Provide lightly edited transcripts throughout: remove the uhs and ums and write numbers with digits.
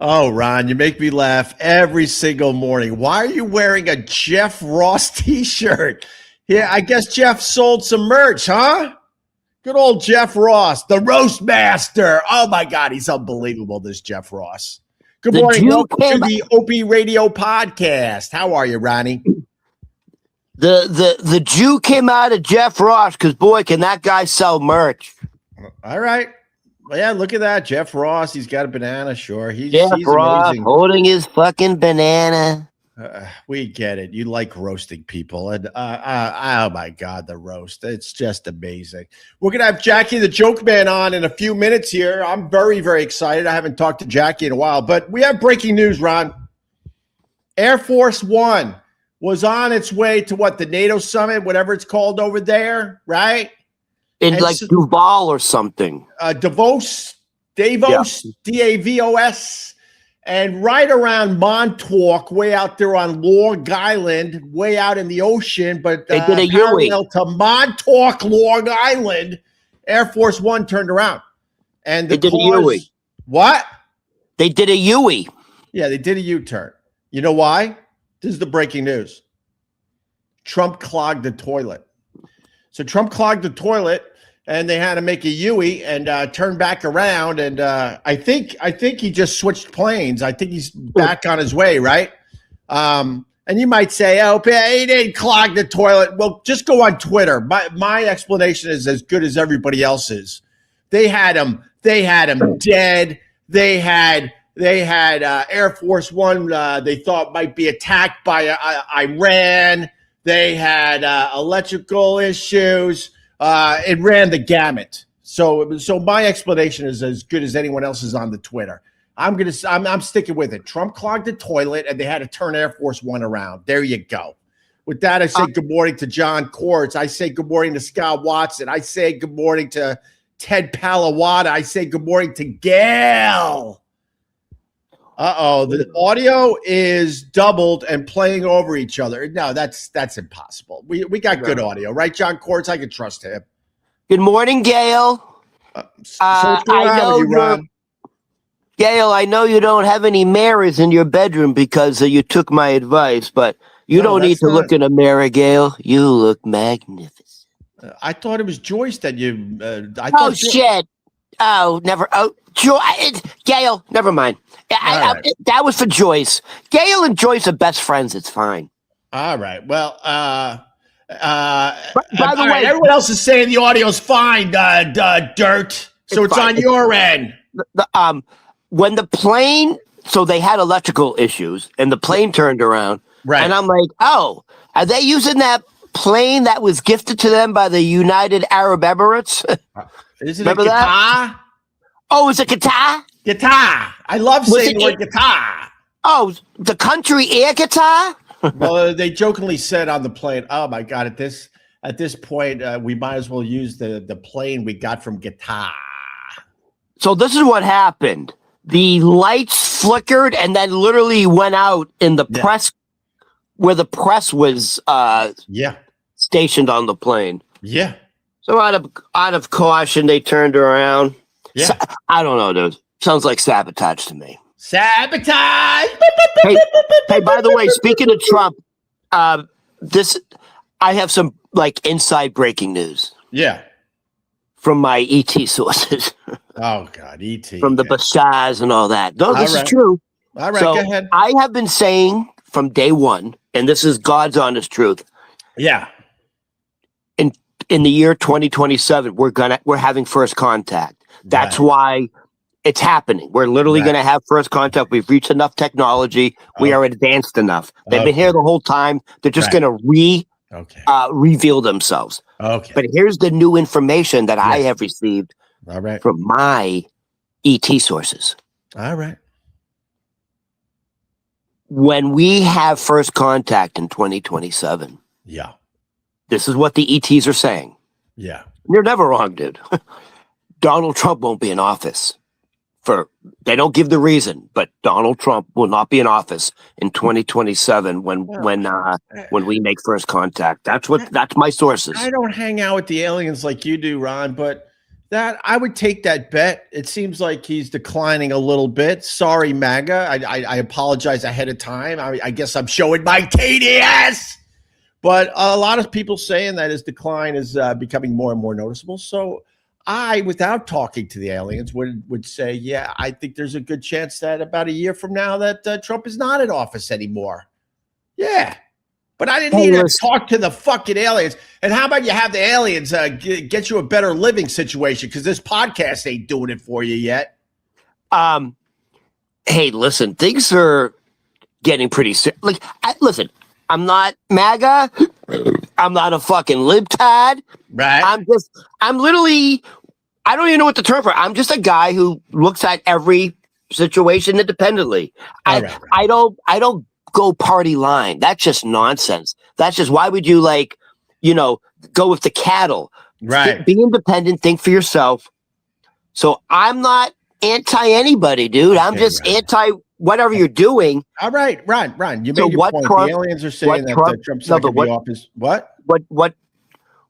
Oh, Ron, you make me laugh every single morning. Why are you wearing a Jeff Ross t-shirt? Yeah, I guess Jeff sold some merch, huh? Good old Jeff Ross, the roast master. Oh my God, he's unbelievable, this Jeff Ross. Good morning. Welcome to the Opie Radio podcast. How are you, Ronnie? The Jew came out of Jeff Ross because, boy, can that guy sell merch. All right. Well, yeah, look at that. Jeff Ross, he's got a banana, sure. He's Ross amazing. Holding his fucking banana. We get it. You like roasting people. And oh, my God, the roast. It's just amazing. We're going to have Jackie the Jokeman on in a few minutes here. I'm very, very excited. I haven't talked to Jackie in a while. But we have breaking news, Ron. Air Force One was on its way to the NATO summit, whatever it's called over there, right? In Duval or something. Davos, D-A-V-O-S. And right around Montauk, way out there on Long Island, way out in the ocean, but they did a parallel to Montauk, Long Island, Air Force One turned around. And they did a U-turn. What? They did a U-turn. Yeah, they did a U-turn. You know why? This is the breaking news. Trump clogged the toilet. So Trump clogged the toilet, and they had to make a U-turn and turn back around. And I think he just switched planes. I think he's back on his way, right? And you might say, "Oh, he didn't clog the toilet." Well, just go on Twitter. My explanation is as good as everybody else's. They had him dead. They had Air Force One. They thought might be attacked by Iran. They had electrical issues. It ran the gamut. So my explanation is as good as anyone else's on the Twitter. I'm sticking with it. Trump clogged the toilet, and they had to turn Air Force One around. There you go. With that, I say good morning to John Quartz. I say good morning to Scott Watson. I say good morning to Ted Palawada. I say good morning to Gail. The audio is doubled and playing over each other. No, that's impossible. We got good audio, right, John Quartz? I can trust him. Good morning, Gail. Gail, I know you don't have any mirrors in your bedroom because you took my advice, but you don't need to look in a mirror, Gail. You look magnificent. I thought it was Joyce that you. Shit. Oh, never. Oh, Gail, never mind. That was for Joyce. Gail and Joyce are best friends. It's fine. All right. Well, by the way, everyone else is saying the audio's fine, Dirt. So it's on your end. When the plane, so they had electrical issues, and the plane turned around. Right. And I'm like, oh, are they using that plane that was gifted to them by the United Arab Emirates? Is it Remember a guitar? That? Oh, is it guitar? Guitar. I love saying the word guitar. Oh, the country air guitar? Well, they jokingly said on the plane, "Oh my God, at this point, we might as well use the plane we got from guitar." So this is what happened. The lights flickered and then literally went out in the press, where the press was stationed on the plane. Yeah. So out of caution, they turned around. Yeah. I don't know, dude. Sounds like sabotage to me. Sabotage. Hey, by the way, speaking of Trump, I have some inside breaking news. Yeah. From my ET sources. Oh God, ET. From the Bashars and all that. No, this is true. All right, so go ahead. I have been saying from day one, and this is God's honest truth. Yeah. In the year 2027, we're having first contact. That's why it's happening. We're literally going to have first contact. We've reached enough technology. We are advanced enough. They've been here the whole time. They're just going to reveal themselves. Okay. But here's the new information that I have received from my ET sources. All right. When we have first contact in 2027. Yeah. This is what the ETs are saying. Yeah. You're never wrong, dude. Donald Trump won't be in office. They don't give the reason, but Donald Trump will not be in office in 2027 when we make first contact. That's my sources. I don't hang out with the aliens like you do, Ron, but That I would take that bet. It seems like he's declining a little bit. Sorry, MAGA. I apologize ahead of time. I guess I'm showing my T.E.S. But a lot of people saying that his decline is becoming more and more noticeable. So I, without talking to the aliens, would say, yeah, I think there's a good chance that about a year from now that Trump is not in office anymore. Yeah. But I didn't need to talk to the fucking aliens. And how about you have the aliens get you a better living situation? Because this podcast ain't doing it for you yet. Hey, listen, things are getting pretty serious. Like, listen, I'm not MAGA. I'm not a fucking libtard. Right. I'm literally, I don't even know what the term for. I'm just a guy who looks at every situation independently. I don't go party line. That's just nonsense. That's just, why would you go with the cattle? Right. Be independent, think for yourself. So I'm not anti anybody, dude. I'm just anti whatever you're doing. All right, Ron. You made your point. The aliens are saying that Trump's not going to be office. What?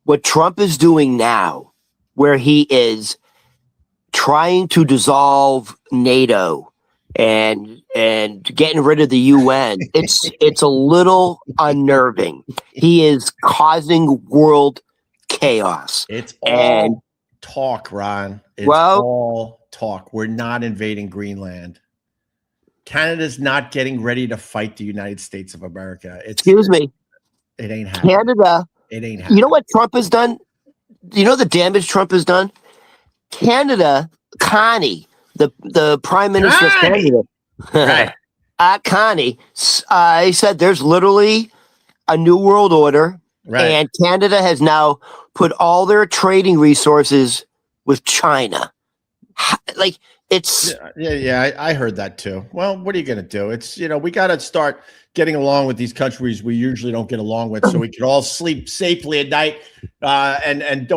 What Trump is doing now, where he is trying to dissolve NATO and getting rid of the UN, it's a little unnerving. He is causing world chaos. It's all talk, Ron. It's all talk. We're not invading Greenland. Canada's not getting ready to fight the United States of America. Excuse me. It ain't happening. Canada. It ain't happening. You know what Trump has done? You know the damage Trump has done? Canada, Connie, the Prime Minister of Canada, right. Connie, he said there's literally a new world order, and Canada has now put all their trading resources with China. Like, it's I heard that too. Well, what are you going to do? It's, we got to start getting along with these countries we usually don't get along with, so we can all sleep safely at night and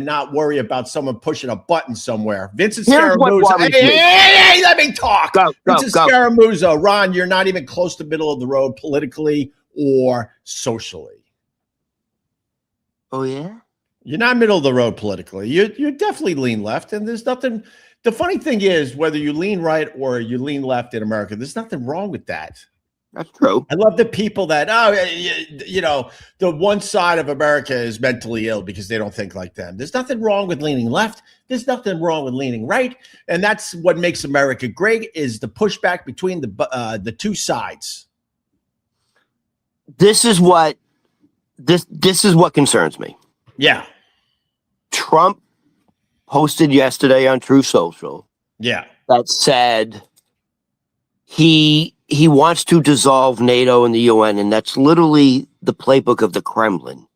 not worry about someone pushing a button somewhere. Vincent Scaramouza. Hey, let me talk. Vincent Scaramouza, Ron, you're not even close to middle of the road politically or socially. Oh yeah? You're not middle of the road politically. You definitely lean left, and there's nothing. The funny thing is, whether you lean right or you lean left in America, there's nothing wrong with that. That's true. I love the people that, the one side of America is mentally ill because they don't think like them. There's nothing wrong with leaning left. There's nothing wrong with leaning right. And that's what makes America great, is the pushback between the two sides. This is what concerns me. Yeah. Trump posted yesterday on True Social. Yeah. That said he wants to dissolve NATO and the UN, and that's literally the playbook of the Kremlin.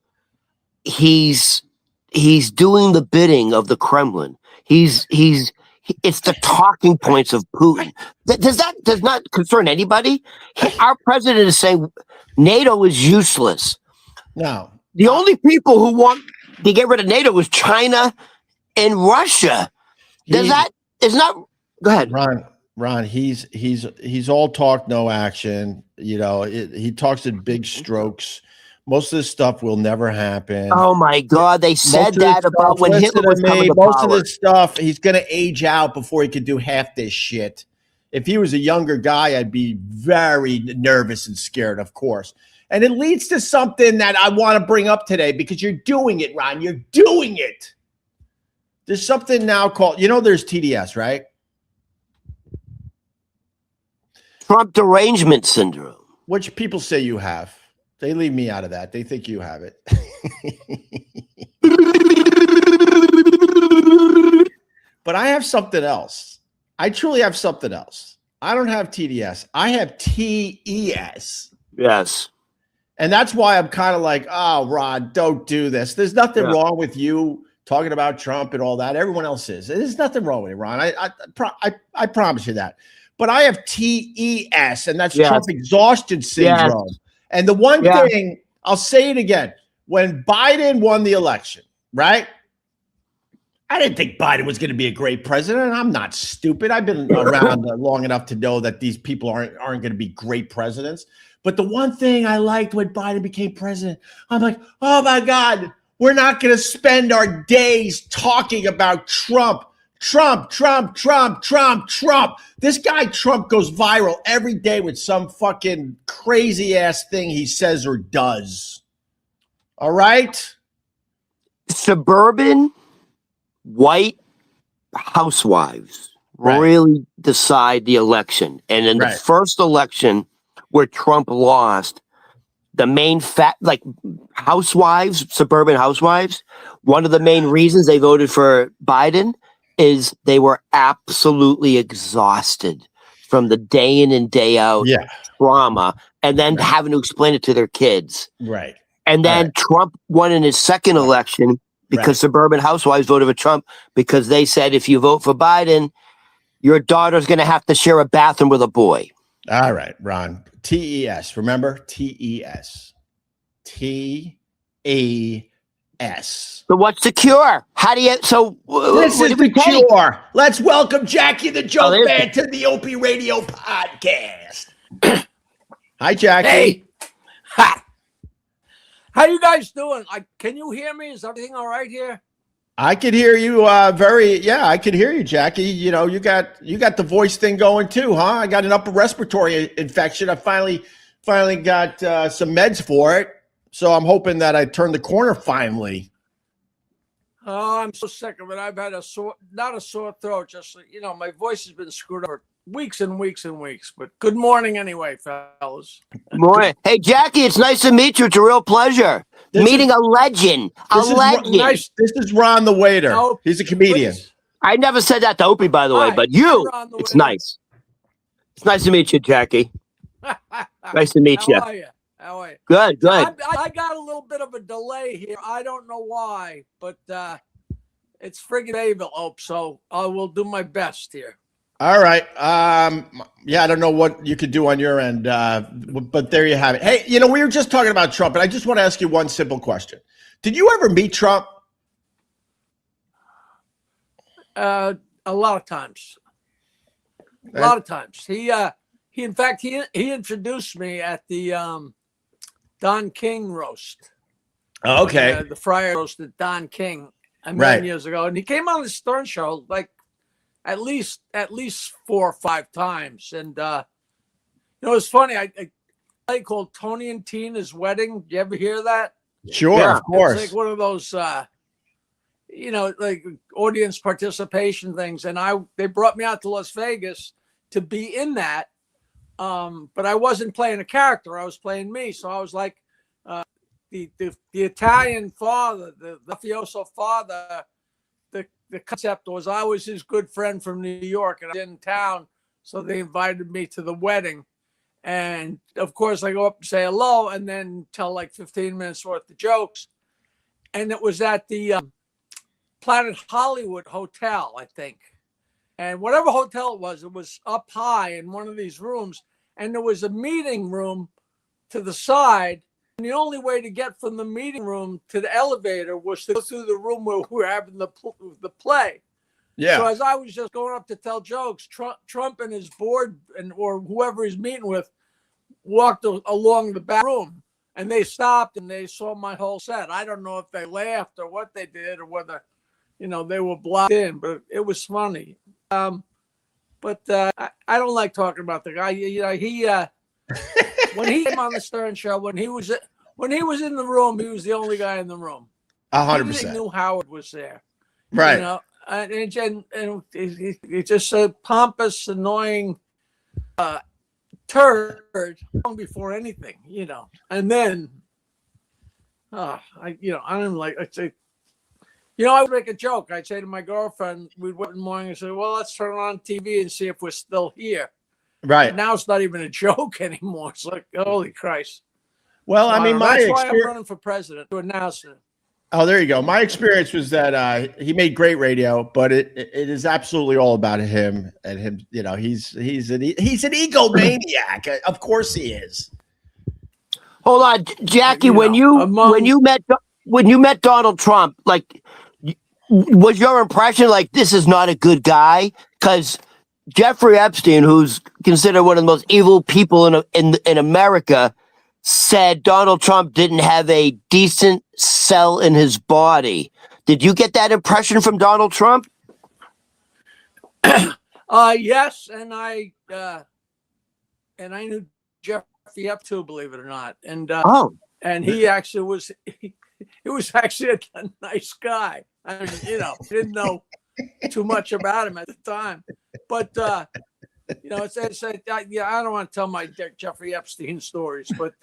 He's doing the bidding of the Kremlin. It's the talking points of Putin. Does not concern anybody. Our president is saying NATO is useless. No. The only people who want to get rid of NATO is China and Russia. Go ahead, Ron, he's all talk, no action. He talks in big strokes. Most of this stuff will never happen. Oh my God, they said that about when Hitler was coming to power. Most of this stuff, he's going to age out before he could do half this shit. If he was a younger guy, I'd be very nervous and scared, of course. And it leads to something that I want to bring up today, because you're doing it, Ron. You're doing it. There's something now called, there's TDS, right? Trump derangement syndrome. Which people say you have. They leave me out of that. They think you have it. But I have something else. I truly have something else. I don't have TDS. I have T.E.S. Yes. And that's why I'm kind of like, oh, Rod, don't do this. There's nothing wrong with you talking about Trump and all that. Everyone else is. There's nothing wrong with it, Ron. I promise you that. But I have T.E.S., and that's Trump exhaustion syndrome. Yes. And the one thing, I'll say it again, when Biden won the election, right? I didn't think Biden was going to be a great president. I'm not stupid. I've been around long enough to know that these people aren't going to be great presidents. But the one thing I liked when Biden became president, I'm like, oh my God, We're not going to spend our days talking about Trump. Trump. This guy Trump goes viral every day with some fucking crazy ass thing he says or does. All right? Suburban white housewives really decide the election. And in the first election where Trump lost, the main housewives, suburban housewives, one of the main reasons they voted for Biden is they were absolutely exhausted from the day in and day out trauma, and then having to explain it to their kids. Right. And then Trump won in his second election because suburban housewives voted for Trump because they said, if you vote for Biden, your daughter's going to have to share a bathroom with a boy. All right, Ron. T.E.S. Remember? T.E.S. T.E.S. So what's the cure? How do you... So this is the cure. Let's welcome Jackie the Jokeman to the Opie Radio podcast. Hi, Jackie. Hey. Hi. How you guys doing? Can you hear me? Is everything all right here? I could hear you I could hear you, Jackie. You know, you got the voice thing going too, huh? I got an upper respiratory infection. I finally got some meds for it. So I'm hoping that I turned the corner finally. Oh, I'm so sick of it. I've had not a sore throat, just, my voice has been screwed up for weeks and weeks and weeks. But good morning anyway, fellas. Good morning. Hey, Jackie, it's nice to meet you. It's a real pleasure. Meeting a legend. This is Ron the waiter. Oh, he's a comedian. Please. I never said that to Opie, by the way, but it's nice. It's nice to meet you, Jackie. Nice to meet you. How are you? Good. I got a little bit of a delay here. I don't know why, but it's friggin' envelope, so I will do my best here. All right. I don't know what you could do on your end, but there you have it. Hey, we were just talking about Trump, and I just want to ask you one simple question. Did you ever meet Trump? A lot of times. A lot of times. He introduced me at the Don King roast. Oh, okay. The Friar roast at Don King a million years ago, and he came on the Stern show like at least 4 or 5 times. And it's funny. I called Tony and Tina's Wedding. You ever hear that? Sure, of course. It's like one of those like audience participation things. And they brought me out to Las Vegas to be in that. But I wasn't playing a character. I was playing me. So I was like the Italian father, the mafioso father. The concept was I was his good friend from New York, and I was in town, so they invited me to the wedding. And of course, I go up and say hello, and then tell like 15 minutes worth of jokes. And it was at the Planet Hollywood Hotel, I think. And whatever hotel it was up high in one of these rooms, and there was a meeting room to the side. And the only way to get from the meeting room to the elevator was to go through the room where we were having the play. Yeah. So as I was just going up to tell jokes, Trump and his board or whoever he's meeting with walked along the back room, and they stopped and they saw my whole set. I don't know if they laughed or what they did or whether, they were blocked in, but it was funny. But I don't like talking about the guy. He when he came on the Stern show, when he was in the room, he was the only guy in the room. 100%. He knew Howard was there, right? And he's just a pompous, annoying turd long before anything, And then, I don't like. I say, I would make a joke. I'd say to my girlfriend, we'd wake in the morning and say, "Well, let's turn on TV and see if we're still here." Right. And now it's not even a joke anymore. It's like, holy Christ. Well, so, that's why I'm running for president to announce it. Oh, there you go. My experience was that he made great radio, but it is absolutely all about him and him. He's an egomaniac. Of course he is. Hold on, Jackie. When you met Donald Trump, like, was your impression like this is not a good guy? Because Jeffrey Epstein, who's considered one of the most evil people in America, said Donald Trump didn't have a decent cell in his body. Did you get that impression from Donald Trump? Yes, and I knew Jeffrey up too, believe it or not, and he actually was. He was actually a nice guy. I mean, didn't know too much about him at the time, but I don't want to tell my Jeffrey Epstein stories, but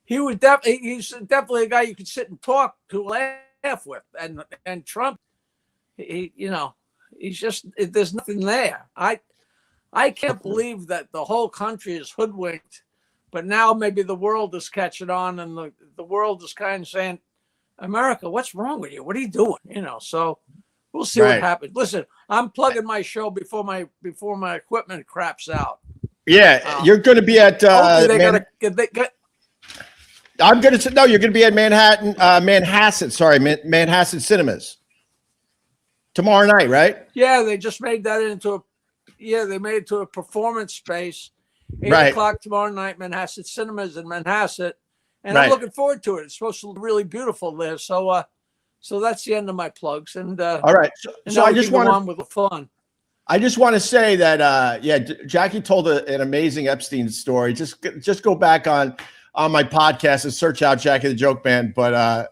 he's definitely a guy you could sit and talk to, laugh with, and Trump, he's just, there's nothing there. I can't believe that the whole country is hoodwinked, but now maybe the world is catching on, and the world is kind of saying, America, what's wrong with you? What are you doing? So we'll see what happens. Listen, I'm plugging my show before my equipment craps out. Yeah, you're going to be at. I'm going to say no. You're going to be at Manhasset Cinemas tomorrow night, right? Yeah, they just made that into they made it to a performance space. 8 o'clock tomorrow night, Manhasset Cinemas in Manhasset. And I'm looking forward to it. It's supposed to look really beautiful there. So that's the end of my plugs. And all right. So I just want to go on with the fun. I just want to say that Jackie told an amazing Epstein story. Just go back on my podcast and search out Jackie the Jokeman. But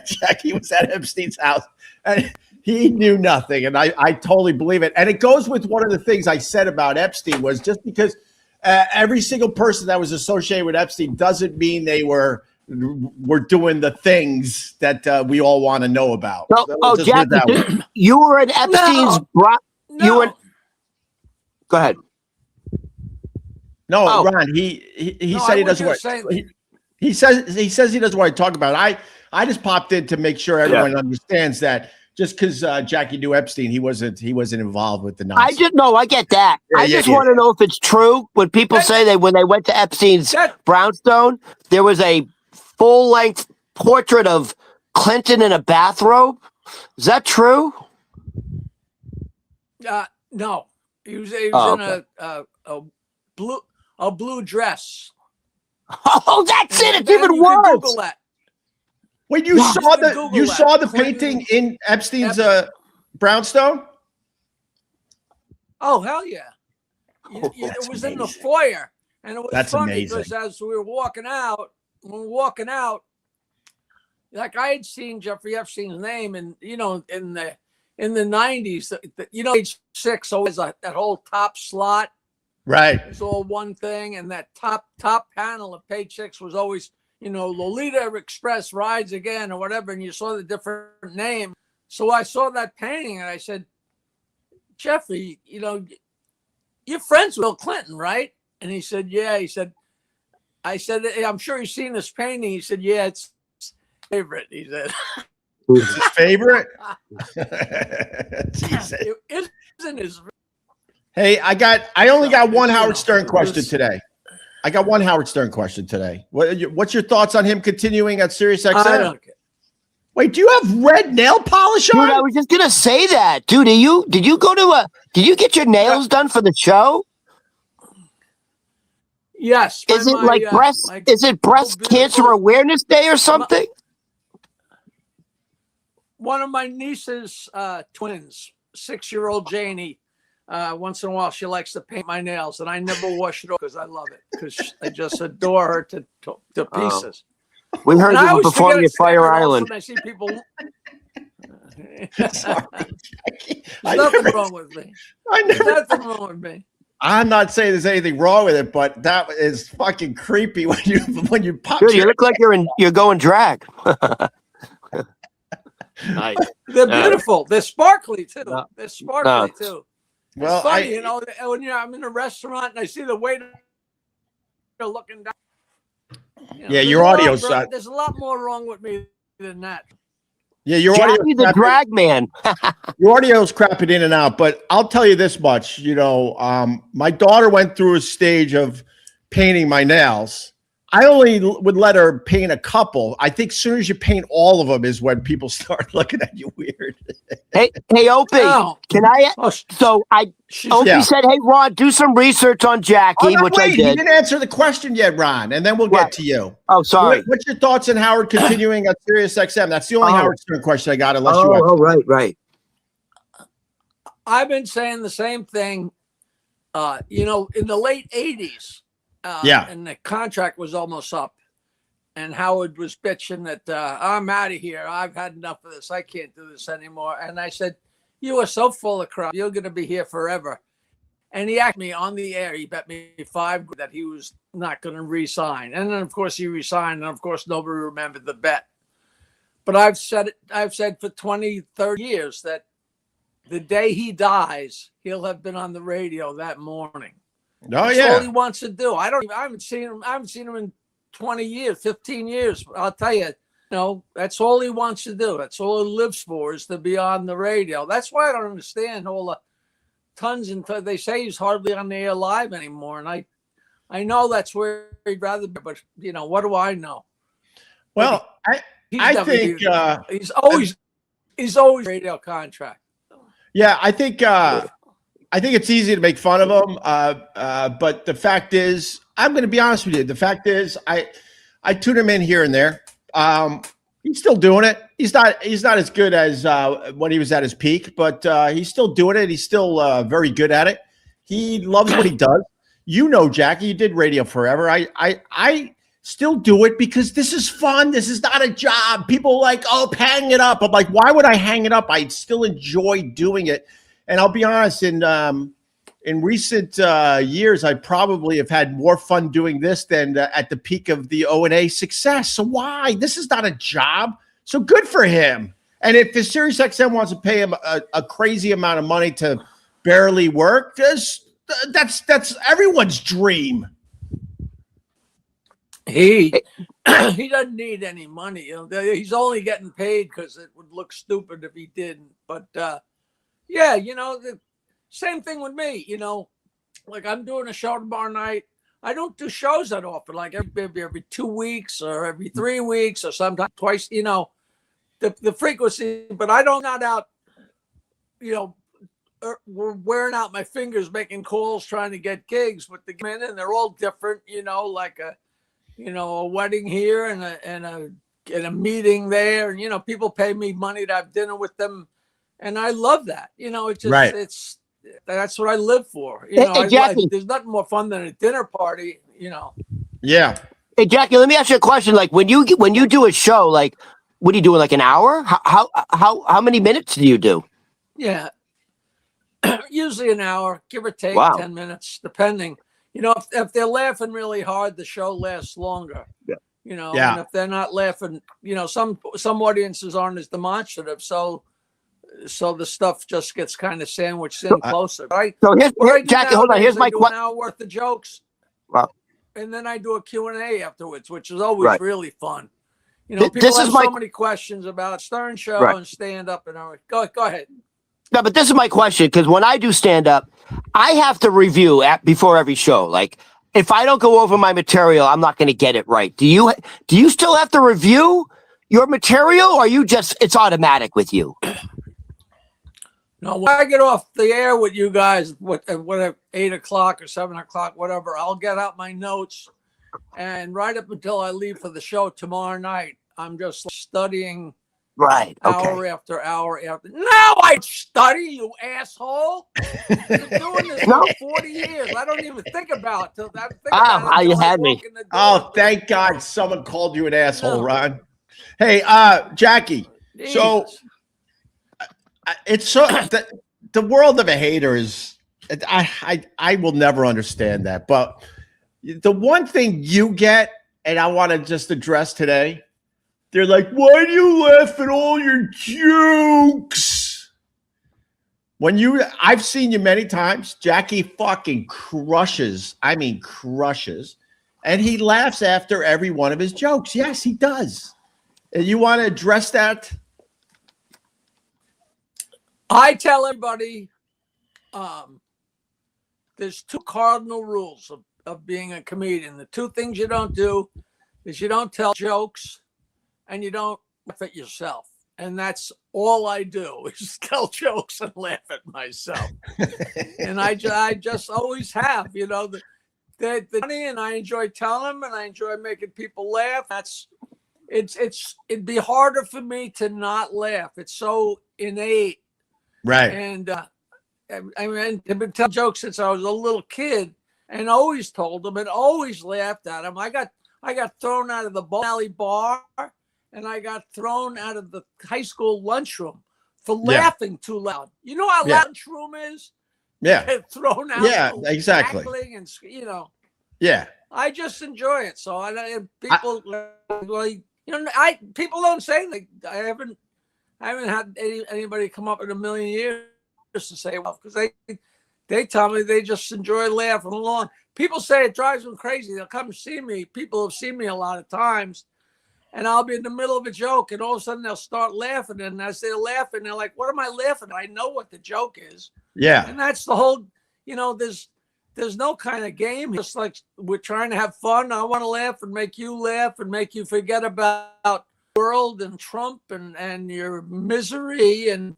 Jackie was at Epstein's house and he knew nothing, and I totally believe it. And it goes with one of the things I said about Epstein was just because. Every single person that was associated with Epstein doesn't mean they were doing the things that we all want to know about. Jackie, you were at Epstein's. No. Go ahead. No, Ron. He said he doesn't want. He says he doesn't want to talk about it. I just popped in to make sure everyone understands that. Just because Jackie knew Epstein, he wasn't involved with the nonsense. I get that. I just want to know if it's true when people say that when they went to Epstein's brownstone, there was a full-length portrait of Clinton in a bathrobe. Is that true? No, he was in a blue dress. Oh, that's it. It's even worse. Google that. Wait, you saw the painting in Epstein's brownstone? Oh, hell yeah. It was amazing. In the foyer. And it was funny amazing. Because as we were walking out, like I had seen Jeffrey Epstein's name and in the 90s, page 6 always that whole top slot. Right. It's all one thing. And that top panel of page 6 was always Lolita Express rides again or whatever, and you saw the different name. So I saw that painting and I said, Jeffrey, you're friends with Bill Clinton, right? And he said, yeah. I said, I'm sure you've seen this painting. He said, yeah, it's his favorite. He said, it's his favorite? It isn't his. Hey, I only got one Howard Stern question today. I got one Howard Stern question today. What's your thoughts on him continuing at SiriusXM? I don't care. Wait, do you have red nail polish on? Dude, I was just gonna say that. Dude, did you get your nails done for the show? Yes. Is it breast cancer awareness day or something? One of my niece's twins, 6-year-old Janie. Once in a while, she likes to paint my nails, and I never wash it off because I love it. Because I just adore her to pieces. We heard you performing at Fire Island. I see people. Sorry, Jackie. There's nothing wrong with me. Nothing wrong with me. I'm not saying there's anything wrong with it, but that is fucking creepy when you pop. Dude, you look like you're going drag. Nice. They're beautiful. They're sparkly too. They're sparkly too. Well, it's funny, when I'm in a restaurant and I see the waiter looking down. Your audio's there's a lot more wrong with me than that. Yeah, your Jackie the drag man. Your audio's crapping in and out, but I'll tell you this much. My daughter went through a stage of painting my nails. I only would let her paint a couple. I think as soon as you paint all of them is when people start looking at you weird. Hey, Opie, Oh, can I? oh, So Opie Yeah. said, "Hey, Ron, do some research on Oh, Jackie," no, which I wait, you did. didn't answer the question yet, Ron, and then we'll What? get to you. Oh, sorry. What's your thoughts on Howard continuing at Sirius XM? That's the only Oh. Howard Stern question I got, unless you want. Oh, right. I've been saying the same thing. In the late '80s, Yeah. and the contract was almost up, and Howard was bitching that I'm out of here. I've had enough of this. I can't do this anymore. And I said, "You are so full of crap. You're going to be here forever." And he asked me on the air. He bet me $5 that he was not going to resign. And then, of course, he resigned. And, of course, nobody remembered the bet. But I've said for 20, 30 years that the day he dies, he'll have been on the radio that morning. Oh, That's yeah. all he wants to do. I haven't seen him in 20 years, 15 years. I'll tell you, that's all he wants to do. That's all he lives for, is to be on the radio. That's why I don't understand all the tons and they say he's hardly on the air live anymore. And I know that's where he'd rather be, but what do I know? Well, I think he's always radio contract. Yeah, I think it's easy to make fun of him. But the fact is, I'm going to be honest with you. The fact is, I tune him in here and there. He's still doing it. He's not as good as when he was at his peak, but he's still doing it. He's still very good at it. He loves what he does. Jackie, you did radio forever. I still do it because this is fun. This is not a job. People are like, oh, hang it up. I'm like, why would I hang it up? I still enjoy doing it. And I'll be honest, in recent years, I probably have had more fun doing this than at the peak of the O&A success. So why? This is not a job. So good for him. And if the Sirius XM wants to pay him a crazy amount of money to barely work, that's everyone's dream. He doesn't need any money. He's only getting paid because it would look stupid if he didn't. But yeah, the same thing with me. Like I'm doing a show tomorrow night. I don't do shows that often, like every 2 weeks or every 3 weeks or sometimes twice. The frequency. But I don't not out. We're wearing out my fingers making calls trying to get gigs with the men, and they're all different. Like a wedding here and a meeting there, and people pay me money to have dinner with them, and I love that. It's just right. That's what I live for. Jackie, there's nothing more fun than a dinner party. Yeah. Hey, Jackie, let me ask you a question. Like when you do a show, like what are you doing? Like an hour? How many minutes do you do? Yeah, usually an hour, give or take. Wow. 10 minutes, depending. If they're laughing really hard, the show lasts longer. Yeah. And if they're not laughing, some audiences aren't as demonstrative, so the stuff just gets kind of sandwiched in closer. Right. So Jackie, hold on. Here's my question. An hour worth of jokes. Wow. And then I do a Q&A afterwards, which is always really fun. People this have is so many questions about Stern show and stand up and everything. Go ahead. No, but this is my question, because when I do stand up, I have to review before every show. Like, if I don't go over my material, I'm not going to get it right. Do you still have to review your material, or it's automatic with you? No, when I get off the air with you guys, whatever, 8 o'clock or 7 o'clock, whatever, I'll get out my notes, and right up until I leave for the show tomorrow night, I'm just studying. Right. Okay. Hour after hour after. No, I study, you asshole. I've been doing this for 40 years. I don't even think about it. You had me. Oh, thank God someone called you an asshole, Ron. Hey, Jackie. Jesus. So it's so the world of a hater is. I will never understand that. But the one thing you get, and I want to just address today. They're like, why do you laugh at all your jokes? I've seen you many times. Jackie fucking crushes. I mean, crushes. And he laughs after every one of his jokes. Yes, he does. And you want to address that? I tell everybody there's 2 cardinal rules of being a comedian. The two things you don't do is you don't tell jokes and you don't laugh at yourself. And that's all I do is tell jokes and laugh at myself. And I just always have, you know, they're funny, and I enjoy telling them, and I enjoy making people laugh. It'd be harder for me to not laugh. It's so innate. Right. And I mean, I've been telling jokes since I was a little kid, and always told them and always laughed at them. I got thrown out of the bowling alley bar, and I got thrown out of the high school lunchroom for laughing too loud. You know how loud lunchroom is? Yeah. Get thrown out. Yeah, exactly. And, you know. Yeah. I just enjoy it. So people, people don't say that. I haven't had anybody come up in a million years to say, well, because they tell me they just enjoy laughing along. People say it drives them crazy. They'll come see me. People have seen me a lot of times, and I'll be in the middle of a joke, and all of a sudden they'll start laughing. And as they're laughing, they're like, what am I laughing at? I know what the joke is. Yeah. And that's the whole, you know, there's no kind of game. Just like we're trying to have fun. I want to laugh and make you laugh and make you forget about the world and Trump and your misery, and,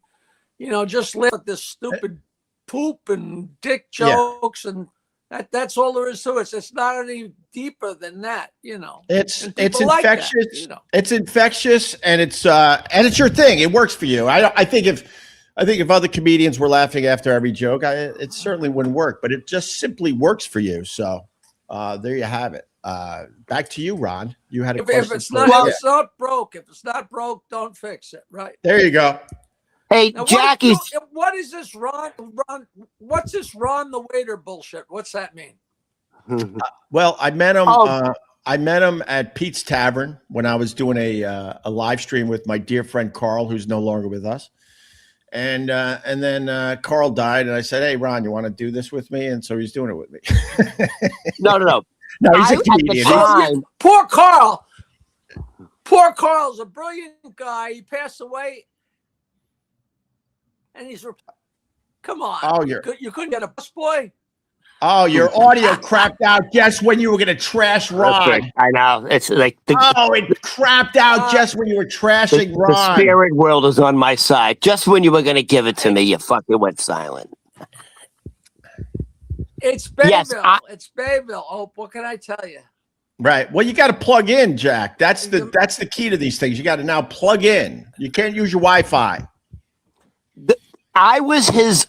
you know, just laugh at this stupid poop and dick jokes. And that's all there is to it. It's not any deeper than that, you know. It's infectious. Like that, you know? It's infectious, and it's your thing. It works for you. I think if other comedians were laughing after every joke, it certainly wouldn't work. But it just simply works for you. So there you have it. Back to you, Ron. You had a question. If it's not broke, don't fix it. Right. There you go. Hey, now, Jackie. What is this, Ron? What's this Ron the waiter bullshit? What's that mean? Well, I met him. I met him at Pete's Tavern when I was doing a live stream with my dear friend Carl, who's no longer with us. And then Carl died, and I said, "Hey, Ron, you want to do this with me?" And so he's doing it with me. No. No, he's a comedian. Poor Carl. Poor Carl's a brilliant guy. He passed away, and come on. Oh, you couldn't get a busboy. Oh, your audio crapped out just when you were going to trash Ron. Okay, I know. It's like it crapped out just when you were trashing Ron. The spirit world is on my side. Just when you were going to give it to me, you fucking went silent. It's Bayville. Yes, it's Bayville. Oh, what can I tell you? Right. Well, you got to plug in, Jack. That's the key to these things. You got to now plug in. You can't use your Wi-Fi. I was his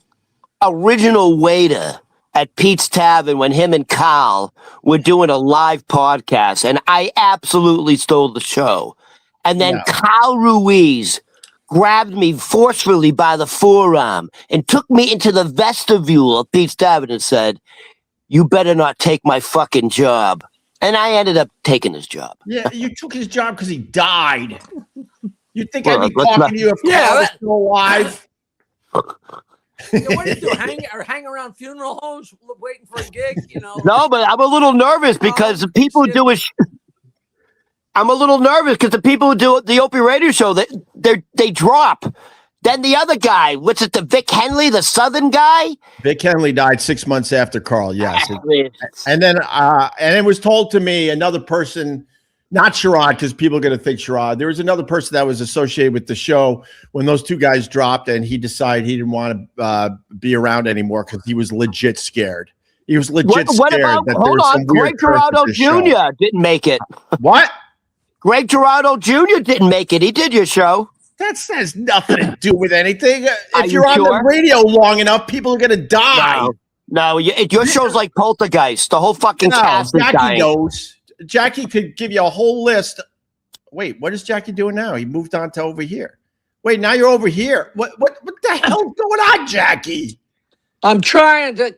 original waiter at Pete's Tavern when him and Carl were doing a live podcast, and I absolutely stole the show. And then Carl Ruiz grabbed me forcefully by the forearm and took me into the vestibule of Pete's Tavern and said, "You better not take my fucking job." And I ended up taking his job. Yeah, you took his job because he died. You think I'd be talking to you if Carl was still alive? What do you do? Hang around funeral homes waiting for a gig? You know? No, but I'm a little nervous because the people who do it. I'm a little nervous because the people who do the Opie radio show, they drop. Then the other guy, what's it? The Vic Henley, the Southern guy. Vic Henley died 6 months after Carl. Yes, and then and it was told to me another person. Not Sherrod, because people are going to think Sherrod. There was another person that was associated with the show when those two guys dropped, and he decided he didn't want to be around anymore because he was legit scared. He was legit scared. What about, hold on, Greg Giraldo Jr. didn't make it. What? Greg Giraldo Jr. didn't make it. He did your show. That has nothing to do with anything. If you're on the radio long enough, people are going to die. No, your show's like Poltergeist. The whole fucking cast is dying. Jackie knows. Jackie could give you a whole list. Wait, what is Jackie doing now? He moved on to over here. Wait, now you're over here. What the hell's going on, Jackie? I'm trying to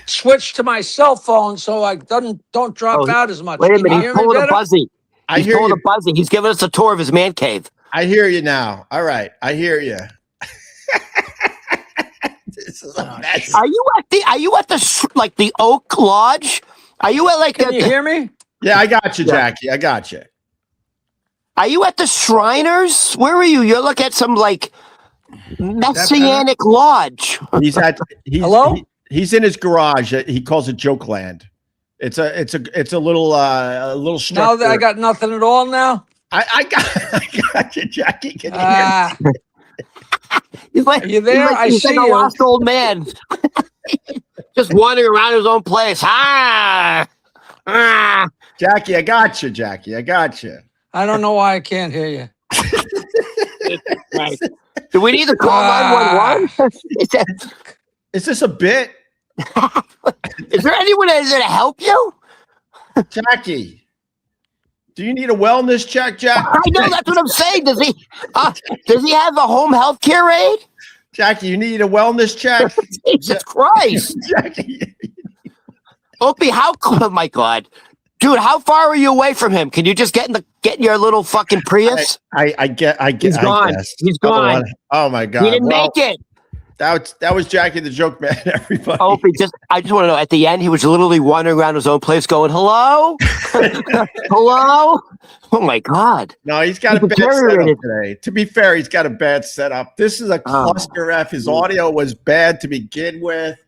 switch to my cell phone so I don't drop out as much. Wait a minute, he's pulling a buzzy. He's pulling a buzzy. He's giving us a tour of his man cave. I hear you now. All right, I hear you. This is a mess. Are you at the Oak Lodge? Are you at Can you hear me? Yeah, I got you, Jackie. I got you. Are you at the Shriners? Where are you? You're looking at some Messianic lodge. Hello? He's in his garage. He calls it Jokeland. It's a little Now structure. that I got nothing at all now. I got you, Jackie. Can you hear me? Ah, He's like, are you there? I he's see like a you. lost old man. Just wandering around his own place. Jackie, I got you, Jackie. I got you. I don't know why I can't hear you. Right. Do we need to call Ah. 911? Is this a bit? Is there anyone that's going to help you? Jackie, do you need a wellness check, Jack? I know, that's what I'm saying. Does he have a home health care aid? Jackie, you need a wellness check? Jesus Christ. Jackie. Opie, oh my God. Dude, how far are you away from him? Can you just get in your little fucking Prius? I get. He's gone. He's gone. Oh my God. He didn't make it. That was Jackie the Joke Man, everybody. Opie, I just want to know, at the end, he was literally wandering around his own place going, hello? Hello? Oh my God. No, he's got a bad setup today. To be fair, he's got a bad setup. This is a cluster F. His audio was bad to begin with.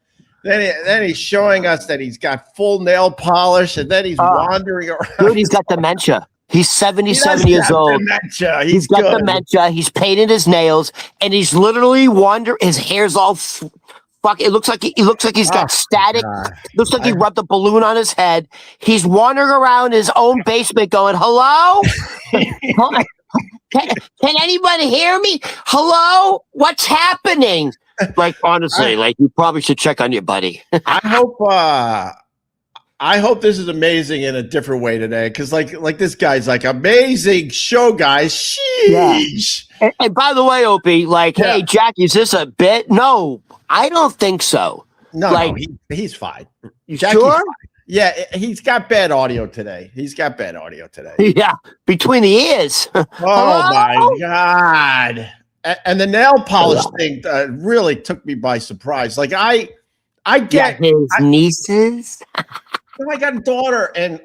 Then he's showing us that he's got full nail polish, and then he's wandering around. Dude, he's got dementia. He's 77 years old. Dementia. He's got dementia. He's painted his nails, and he's literally wandering. His hair's all fuck. It looks like he's got static. God. Looks like he rubbed a balloon on his head. He's wandering around his own basement, going, "Hello, can anybody hear me? Hello, what's happening?" Like, honestly, like, you probably should check on your buddy. I hope this is amazing in a different way today, because like this guy's like, amazing show, guys. Sheesh. Yeah. And by the way, Opie, like, hey, Jack, is this a bit? No, I don't think so. No, he's fine. Jackie's sure? Fine. Yeah, he's got bad audio today. Yeah, between the ears. Oh my God. And the nail polish thing really took me by surprise. Like I get his nieces. I got a daughter, and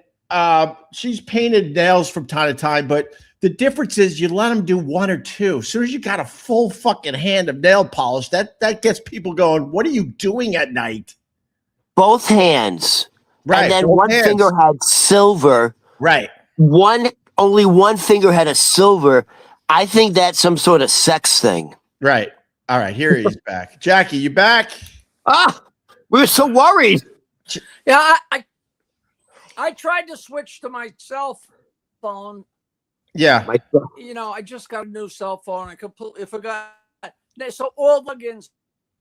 she's painted nails from time to time, but the difference is you let them do one or two. As soon as you got a full fucking hand of nail polish, that gets people going, what are you doing at night? Both hands. Right. And then one finger had silver. Right. Only one finger had a silver. I think that's some sort of sex thing. Right. All right. Here he's back. Jackie, you back? We were so worried. Yeah, I tried to switch to my cell phone. Yeah. I just got a new cell phone. I completely forgot. So all plugins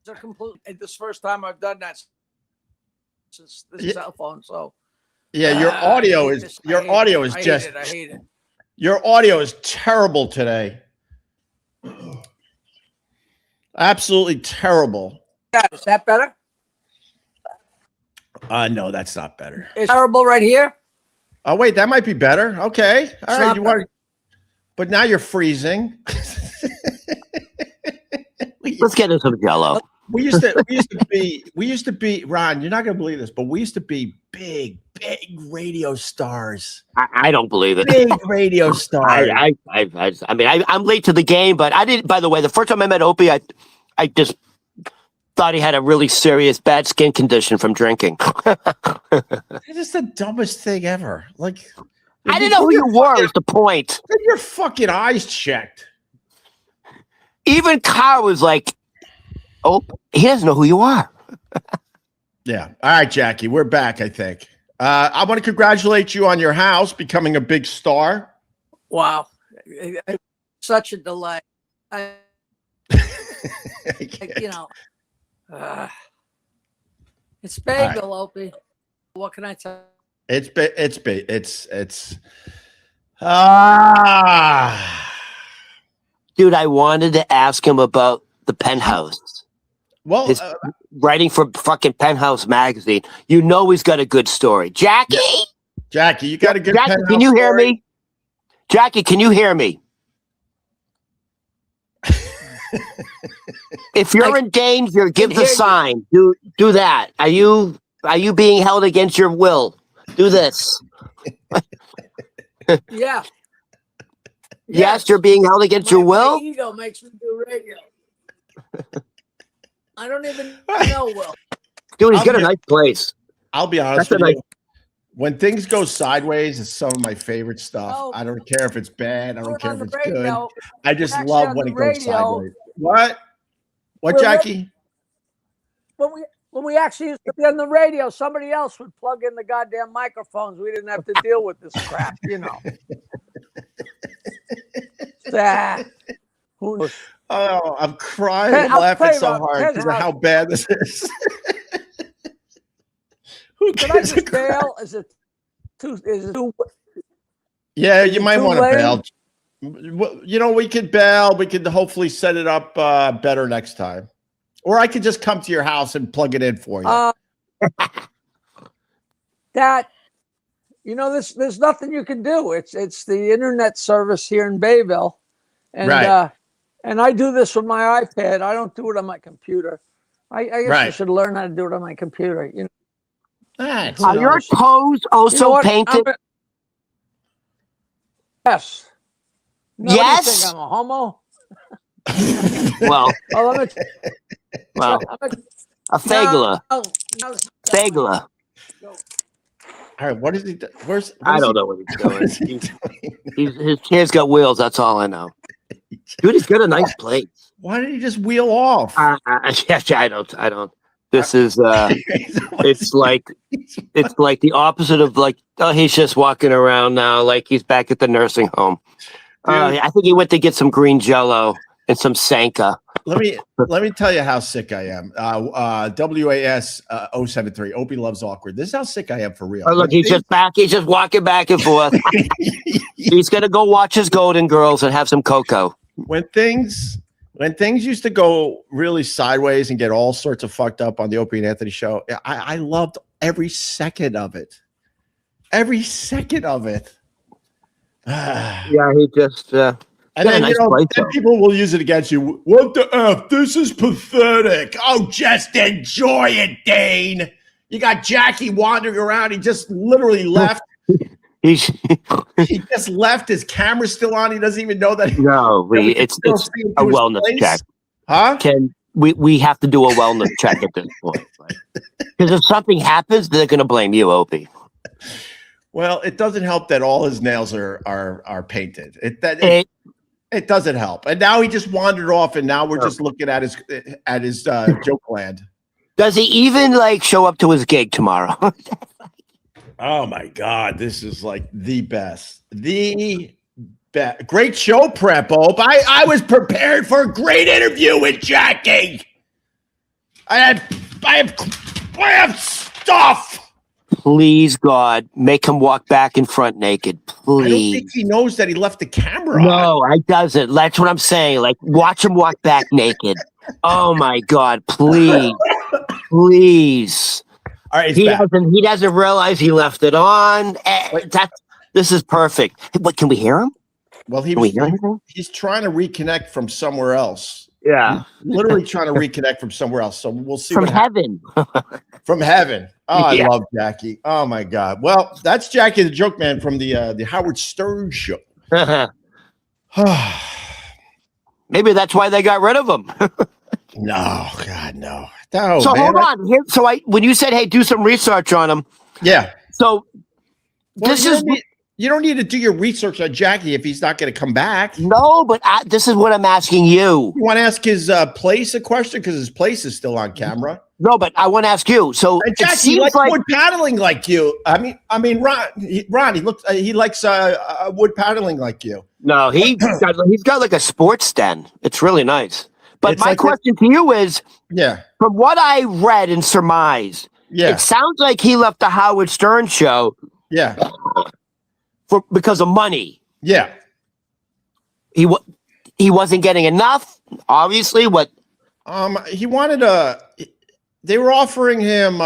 are completely. This first time I've done that since this cell phone. So yeah, your audio is just. I hate it. Your audio is terrible today. Absolutely terrible. Is that better? No, that's not better. It's terrible right here. Oh wait, that might be better. Okay, all right. But now you're freezing. Let's get into some Jello. We used to be Ron. You're not gonna believe this, but we used to be big radio stars. I don't believe it. Big radio stars. I mean, I'm late to the game, but I didn't. By the way, the first time I met Opie, I just thought he had a really serious bad skin condition from drinking. It is the dumbest thing ever. Like, I didn't know who you were. Is the point? Get your fucking eyes checked. Even Carl was like, "Oh, he doesn't know who you are." Yeah. All right, Jackie, we're back. I think. I want to congratulate you on your house becoming a big star. Wow, such a delay. It's bagel, right. Opie. What can I tell you? Dude, I wanted to ask him about the Penthouse. Well, his writing for fucking Penthouse magazine. You know he's got a good story. Jackie? Jackie, you got a good Jackie, can you hear me? Jackie, can you hear me? If you're in danger, give the sign. Do that. Are you being held against your will? Do this. Yeah. Yes, you're being held against your will? My ego makes me do radio. I don't even know Will. Dude, he's got a nice place. I'll be honest with you. When things go sideways, it's some of my favorite stuff. Oh. I don't care if it's bad. I don't care On if the it's good. radio, I just actually love on when the it goes radio, sideways. What? What, We're Jackie? when we actually used to be on the radio, somebody else would plug in the goddamn microphones. We didn't have to deal with this crap, you know. Who knows? Oh, I'm crying. I'm laughing so hard because of how bad this is. Who Could I gives a just crap? bail? Is it too? Yeah, Is you it might too want to late? bail. You know, we could bail. We could hopefully set it up better next time. Or I could just come to your house and plug it in for you. That, you know, there's nothing you can do. It's the internet service here in Bayville, and Right. And I do this with my iPad. I don't do it on my computer. I guess I Right. should learn how to do it on my computer. You know, That's Who Are your knows? toes You know also what? painted? Yes. No, Yes? What do you think? I'm a homo? Well, Oh, let me. well, a fagula. Fagula. All right. What is he? What I is don't he- know what he's doing. What is he doing? His chair's got wheels. That's all I know. Dude, he's got a nice plate. Why did he just wheel off? I don't. This is it's like the opposite of like, oh, he's just walking around now like he's back at the nursing home. I think he went to get some green jello and some Sanka. Let me tell you how sick I am. WAS 073. Opie loves awkward. This is how sick I am for real. Oh, look, he's just walking back and forth. He's gonna go watch his Golden Girls and have some cocoa. When things used to go really sideways and get all sorts of fucked up on the Opie and Anthony show, I loved every second of it. Every second of it. Yeah, he just And then, nice then people will use it against you. What the F? This is pathetic. Oh, just enjoy it, Dane. You got Jackie wandering around. He just literally left. He just left. His camera's still on. He doesn't even know that. It's a wellness check. Huh? We have to do a wellness check at this point. Because if something happens, they're going to blame you, Opie. Well, it doesn't help that all his nails are painted. It doesn't help. And now he just wandered off, and now we're just looking at his Jokeland. Does he even like show up to his gig tomorrow? Oh my God, this is like the best. The best. Great show prep, Ope. I was prepared for a great interview with Jackie. I have stuff. Please, God, make him walk back in front naked. Please. I don't think he knows that he left the camera on. No, I doesn't. That's what I'm saying. Like, watch him walk back naked. Oh my God, please. Please. All right, he doesn't realize he left it on. This is perfect. What, can we hear him? Well, he's trying to reconnect from somewhere else. Yeah. Literally trying to reconnect from somewhere else. So we'll see. From heaven. From heaven. Oh, Yeah. I love Jackie. Oh my God. Well, that's Jackie the Jokeman from the Howard Stern show. Maybe that's why they got rid of him. No, God, no. No, so man, hold on. When you said, hey, do some research on him. Yeah. So Well, you don't need to do your research on Jackie if he's not going to come back. No, but this is what I'm asking you. You want to ask his place a question because his place is still on camera. No, but I want to ask you. So And Jackie, it seems likes like wood paddling like you. I mean, Ron. He likes wood paddling like you. no, he's got like a sports den. It's really nice. But It's my like question to you is, Yeah, from what I read and surmised, yeah, it sounds like he left the Howard Stern show yeah, because of money. yeah. He wasn't getting enough. Obviously, what? He wanted They were offering him.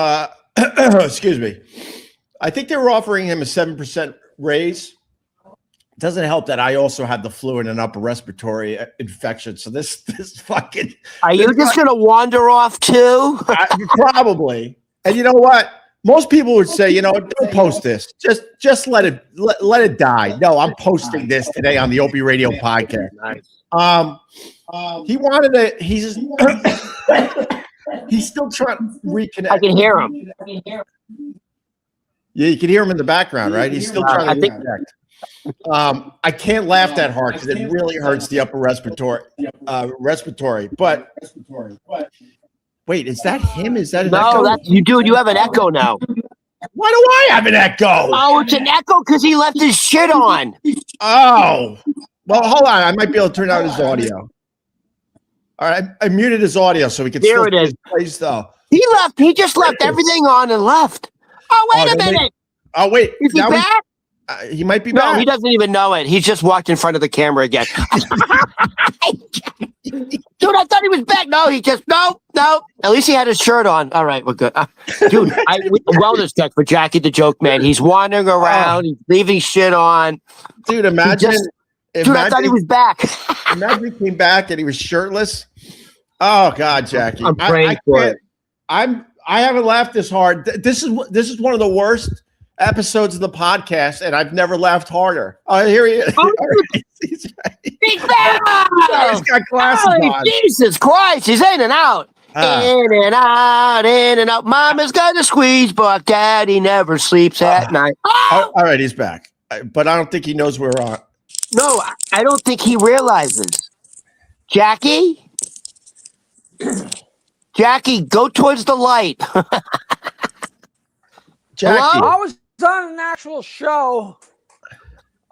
Excuse me. I think they were offering him a 7% raise. Doesn't help that I also had the flu and an upper respiratory infection. So this fucking. Are you just going to wander off too? Probably. And you know what? Most people would say, don't post this. Just let it die. No, I'm posting this today on the Opie Radio podcast. He wanted to. He's still trying to reconnect. I can hear him. Yeah, you can hear him in the background, right? He's still trying to I think- reconnect. I can't laugh that hard because it really hurts the upper respiratory. But wait, is that him? Is that an No, echo? that's you, dude. You have an echo now. Why do I have an echo? Oh, it's an echo because he left his shit on. Oh, well, hold on. I might be able to turn out his audio. All right, I muted his audio so we can There still it see is. his place, though. He left. He just left everything on and left. Oh, wait a minute. Oh, wait. Is he Now back? he might be No, back. he doesn't even know it. He just walked in front of the camera again. Dude, I thought he was back. No, he just no. At least he had his shirt on. All right, we're good. Dude, wellness check for Jackie the Jokeman. He's wandering around. He's leaving shit on. Dude, imagine. Dude, I thought he was back. Imagine he came back and he was shirtless. Oh God, Jackie. I'm praying for it. I haven't laughed this hard. This is one of the worst episodes of the podcast, and I've never laughed harder. Oh, here he is. He's back. He's got glasses on. Jesus Christ, he's in and out. In and out, in and out. Mama's got a squeeze, but Daddy never sleeps at night. All right, he's back. But I don't think he knows we're on. No, I don't think he realizes. Jackie? Jackie, go towards the light. Jackie. Hello? I was on an actual show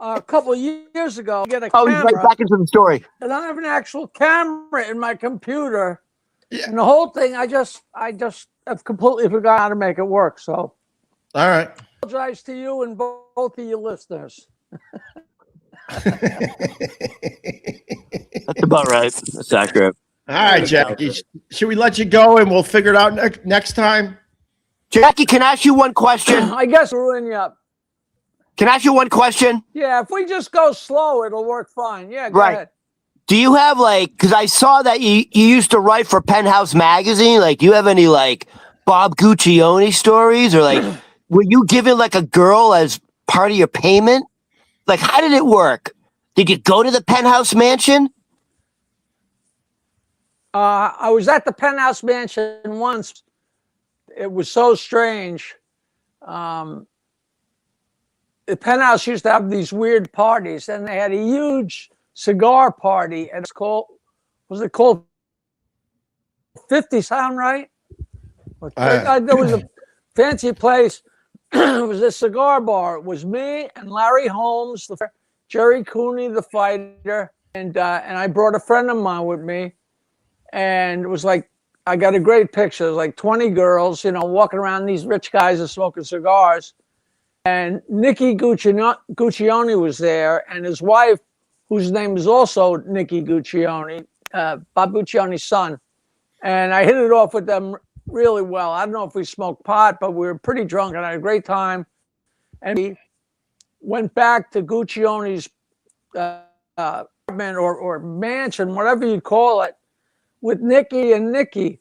a couple of years ago. Get a Oh, camera, he's right back into the story. and I have an actual camera in my computer, Yeah. and the whole thing. I just have completely forgot how to make it work. So, All right. I apologize to you and both of your listeners. That's about right. That's accurate. All right, Jackie. Should we let you go and we'll figure it out next time? Jackie, can I ask you one question? I guess we're in you up. Can I ask you one question? Yeah, if we just go slow, it'll work fine. Yeah, go Right. ahead. Do you have because I saw that you used to write for Penthouse magazine. Like, do you have any Bob Guccione stories or were you given a girl as part of your payment? How did it work? Did you go to the Penthouse mansion? I was at the Penthouse mansion once. It was so strange. The Penthouse used to have these weird parties, and they had a huge cigar party, and was it called 50 Sound Right? There was a fancy place. It was a cigar bar. It was me and Larry Holmes, Jerry Cooney, the fighter, and I brought a friend of mine with me, and it was I got a great picture. It was 20 girls, walking around. These rich guys are smoking cigars, and Nicky Guccione was there, and his wife, whose name is also Nicky Guccione, Bob Guccione's son, and I hit it off with them really well. I don't know if we smoked pot, but we were pretty drunk and I had a great time. And we went back to Guccione's apartment or mansion, whatever you call it, with Nicky and Nicky.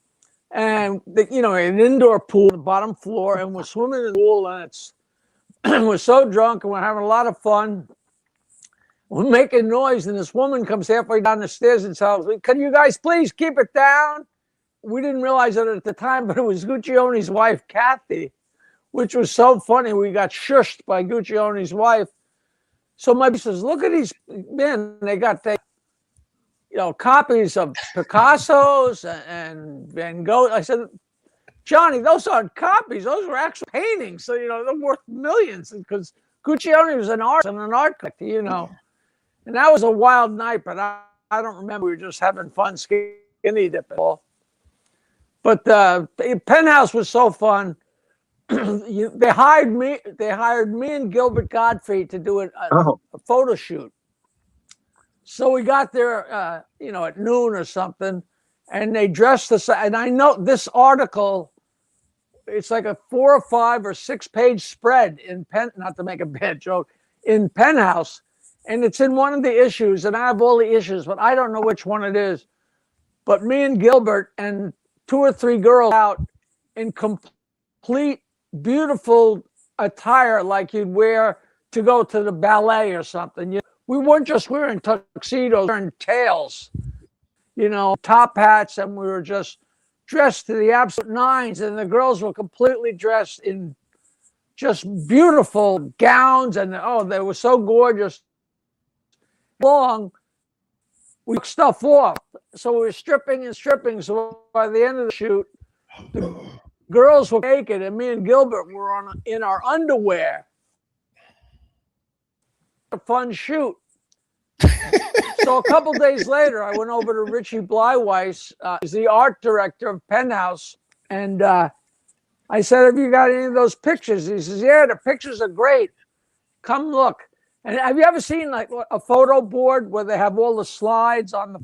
And, an indoor pool on the bottom floor, and we're swimming in the pool, and we're so drunk and we're having a lot of fun. We're making noise, and this woman comes halfway down the stairs and tells me, "Can you guys please keep it down?" We didn't realize it at the time, but it was Guccione's wife, Kathy, which was so funny. We got shushed by Guccione's wife. So my buddy says, "Look at these men. They got copies of Picasso's and Van Gogh." I said, "Johnny, those aren't copies. Those were actual paintings. So, they're worth millions because Guccione was an artist and an art collector, And that was a wild night, but I don't remember. We were just having fun skinny dipping. But the Penthouse was so fun. They hired me and Gilbert Godfrey to do a photo shoot. So we got there, at noon or something, and they dressed us. And I know this article, it's like a 4 or 5 or 6 page spread not to make a bad joke, in Penthouse. And it's in one of the issues, and I have all the issues, but I don't know which one it is. But me and Gilbert and 2 or 3 girls out in complete, beautiful attire like you'd wear to go to the ballet or something. We weren't just wearing tuxedos, wearing tails, top hats, and we were just dressed to the absolute nines. And the girls were completely dressed in just beautiful gowns, and they were so gorgeous. Long, we took stuff off, so we were stripping and stripping. So by the end of the shoot, the girls were naked, and me and Gilbert were in our underwear. A fun shoot. So a couple days later, I went over to Richie Bleiweiss, he's the art director of Penthouse, and I said, "Have you got any of those pictures?" He says, "Yeah, the pictures are great. Come look." And have you ever seen like a photo board where they have all the slides on the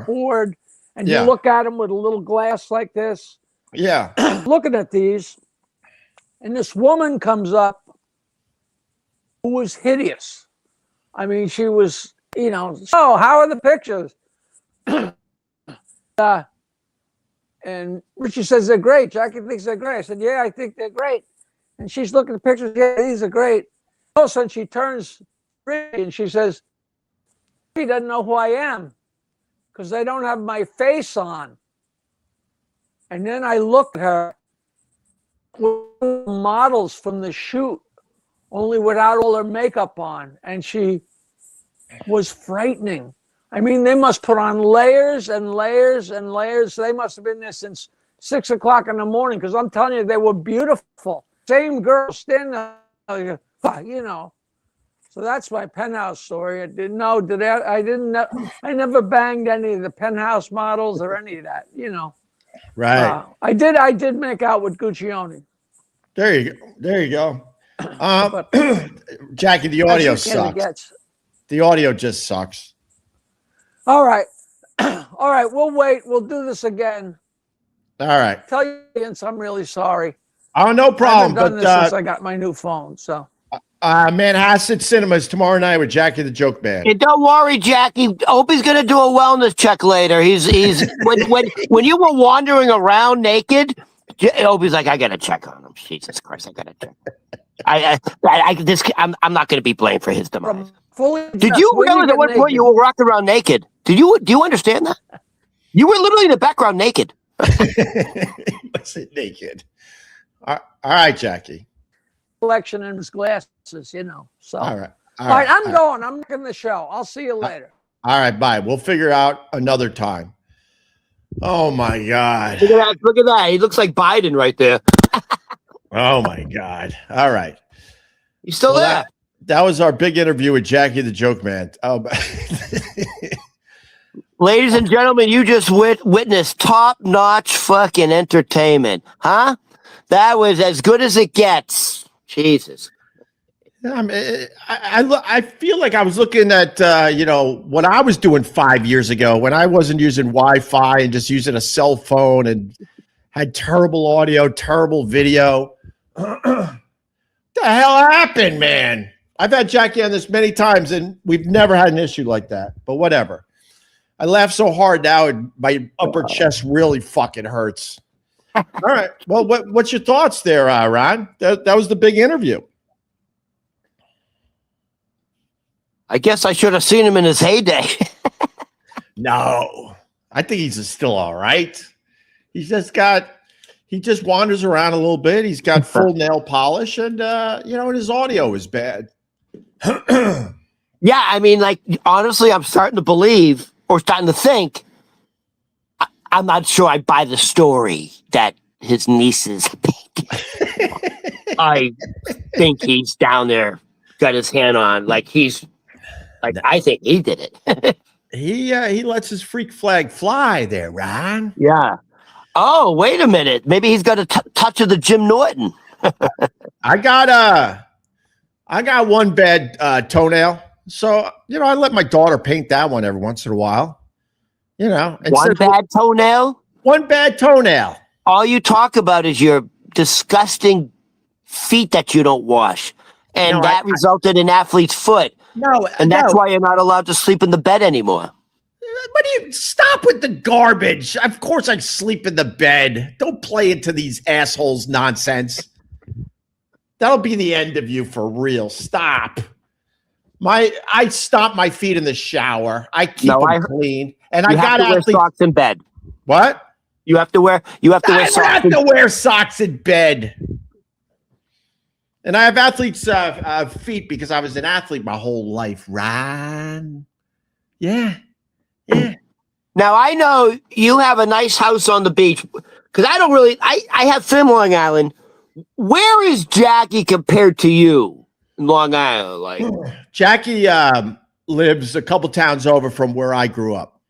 board, and you look at them with a little glass like this? Yeah. Looking at these, and this woman comes up who was hideous. I mean, she was, "Oh, how are the pictures?" And Richie says, "They're great. Jackie thinks they're great." I said, "Yeah, I think they're great." And she's looking at the pictures. "Yeah, these are great." All of a sudden, she turns Richie and she says, "He doesn't know who I am because they don't have my face on." And then I looked at her with models from the shoot, only without all her makeup on. And she was frightening. I mean, they must put on layers and layers and layers. They must have been there since 6 o'clock in the morning, because I'm telling you, they were beautiful. Same girl standing there, So that's my Penthouse story. I didn't know. I never banged any of the Penthouse models or any of that, Right. I did make out with Guccione. There you go. Jackie, the audio sucks. The audio just sucks. All right. All right. We'll wait. We'll do this again. All right. Tell you, Vince, I'm really sorry. Oh, no problem. I haven't done this since I got my new phone. So. Manhasset Cinemas tomorrow night with Jackie the Jokeman. And don't worry, Jackie. Opie's gonna do a wellness check later. He's when you were wandering around naked, Opie's like, "I gotta check on him." Jesus Christ, I gotta check. I'm not gonna be blamed for his demise. Did you realize at one point you were walking around naked? Do you understand that? You were literally in the background naked. Listen, naked. All right, Jackie. Collection in his glasses, So all right. I'm going. I'm making the show. I'll see you later. All right, bye. We'll figure out another time. Oh my God. Look at that. He looks like Biden right there. Oh my God. All right. You still there? That was our big interview with Jackie the Jokeman. Oh, ladies and gentlemen, you just witnessed top-notch fucking entertainment, huh? That was as good as it gets. Jesus. I feel like I was looking at what I was doing 5 years ago when I wasn't using Wi-Fi and just using a cell phone and had terrible audio, terrible video. The hell happened, man? I've had Jackie on this many times and we've never had an issue like that. But whatever. I laugh so hard now my upper chest really fucking hurts. All right. Well, what's your thoughts there, Ron? That was the big interview. I guess I should have seen him in his heyday. No, I think he's still all right. He just wanders around a little bit. He's got full nail polish, and and his audio is bad. Yeah, I mean, like, honestly, I'm starting to believe or starting to think. I'm not sure I buy the story that his niece is pink. I think he's down there, got his hand on, like he's, like, I think he did it. He lets his freak flag fly there, Ron. Yeah. Oh, wait a minute. Maybe he's got a touch of the Jim Norton. I got one bad toenail, so I let my daughter paint that one every once in a while. One bad toenail? One bad toenail. All you talk about is your disgusting feet that you don't wash. And that resulted in athlete's foot. No. And that's why you're not allowed to sleep in the bed anymore. But stop with the garbage. Of course I sleep in the bed. Don't play into these assholes' nonsense. That'll be the end of you for real. Stop. I stomp my feet in the shower. I keep them clean. And I got to wear socks in bed. What? You have to wear socks. I have to wear socks in bed. And I have athlete's feet because I was an athlete my whole life, Ron. Yeah. Yeah. Now I know you have a nice house on the beach because I don't really. I have family on Long Island. Where is Jackie compared to you in Long Island? Like Jackie lives a couple towns over from where I grew up.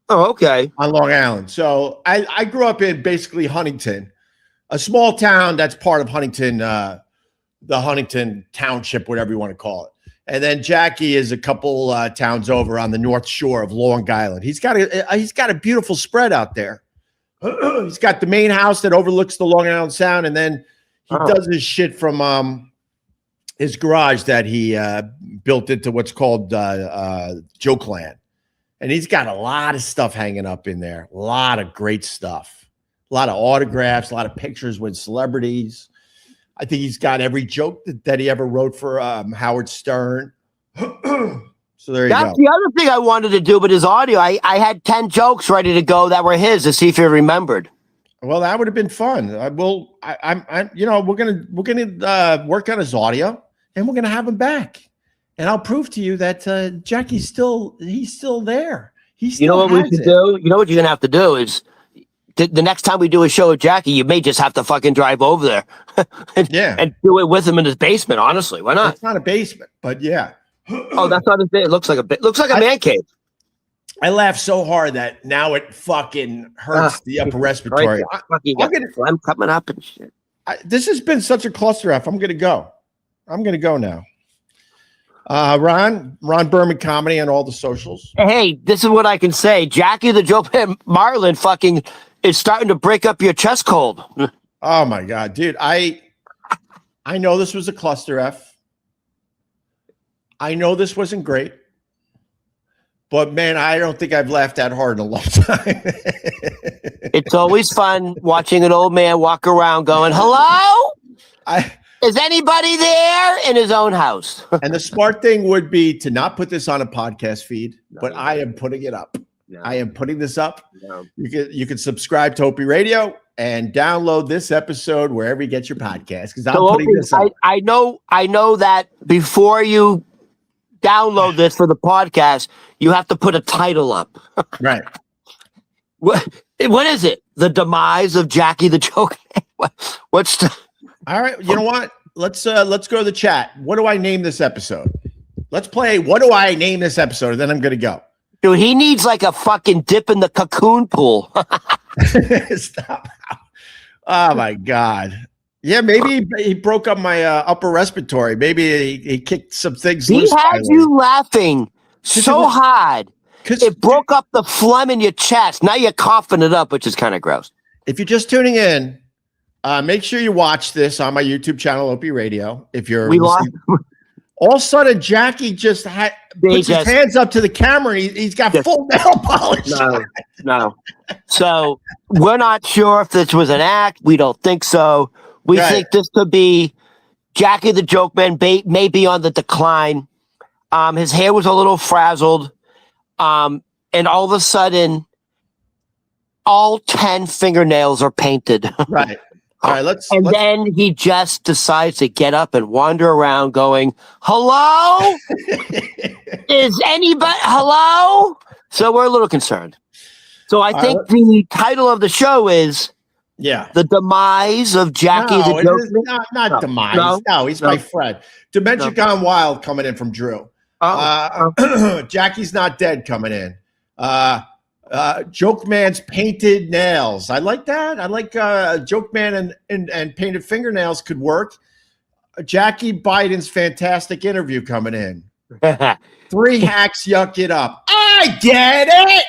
Oh, okay. On Long Island. So I grew up in basically Huntington, a small town that's part of Huntington, the Huntington Township, whatever you want to call it. And then Jackie is a couple towns over on the North Shore of Long Island. He's got a beautiful spread out there. He's got the main house that overlooks the Long Island Sound, and then he does his shit from his garage that he built into what's called Jokeland. And he's got a lot of stuff hanging up in there. A lot of great stuff. A lot of autographs, a lot of pictures with celebrities. I think he's got every joke that he ever wrote for Howard Stern. So there you go. That's the other thing I wanted to do with his audio. I had 10 jokes ready to go that were his to see if he remembered. Well, that would have been fun. We're gonna work on his audio and we're gonna have him back. And I'll prove to you that Jackie's still there. You know what we should do? You know what you're gonna have to do is the next time we do a show with Jackie, you may just have to fucking drive over there and do it with him in his basement. Honestly, why not? It's not a basement, but yeah. Oh, that's not his basement. It looks like a man cave. I laughed so hard that now it fucking hurts the upper respiratory. I'm coming up and shit. This has been such a cluster F. I'm gonna go now. Ron Berman Comedy on all the socials. Hey, this is what I can say. Jackie the Jokeman Marlin fucking is starting to break up your chest cold. Oh my God, dude. I know this was a cluster F. I know this wasn't great. But man, I don't think I've laughed that hard in a long time. It's always fun watching an old man walk around going, "Hello? Is anybody there?" in his own house. And the smart thing would be to not put this on a podcast feed, but I am putting it up. I am putting this up. You can subscribe to Opie Radio and download this episode wherever you get your podcast. Because I'm putting this up. I know that before you download this for the podcast, you have to put a title up. Right. What is it? The demise of Jackie the Joke? What's the... All right. You know what? Let's go to the chat. What do I name this episode? Let's play. What do I name this episode? Then I'm going to go. Dude, he needs like a fucking dip in the cocoon pool. Stop. Oh my God. Yeah, maybe he broke up my upper respiratory. Maybe he kicked some things loose. He had you laughing so hard. It broke up the phlegm in your chest. Now you're coughing it up, which is kind of gross. If you're just tuning in, make sure you watch this on my YouTube channel, Opie Radio. If you're all of a sudden, Jackie just puts his hands up to the camera. And he's got full nail polish. No. So we're not sure if this was an act. We don't think so. We think this could be Jackie the Jokeman may be on the decline. His hair was a little frazzled. And all of a sudden, all 10 fingernails are painted. Right. All right, then he just decides to get up and wander around going, "Hello? Is anybody hello?" So we're a little concerned. So I think the title of the show is The Demise of Jackie the Jokeman. Not demise. No, he's my friend. Dementia Gone Wild coming in from Drew. Jackie's Not Dead coming in. Jokeman's Painted Nails. I like that. I like Jokeman and painted fingernails could work. Jackie Biden's fantastic interview coming in. 3 hacks yuck it up. I get it.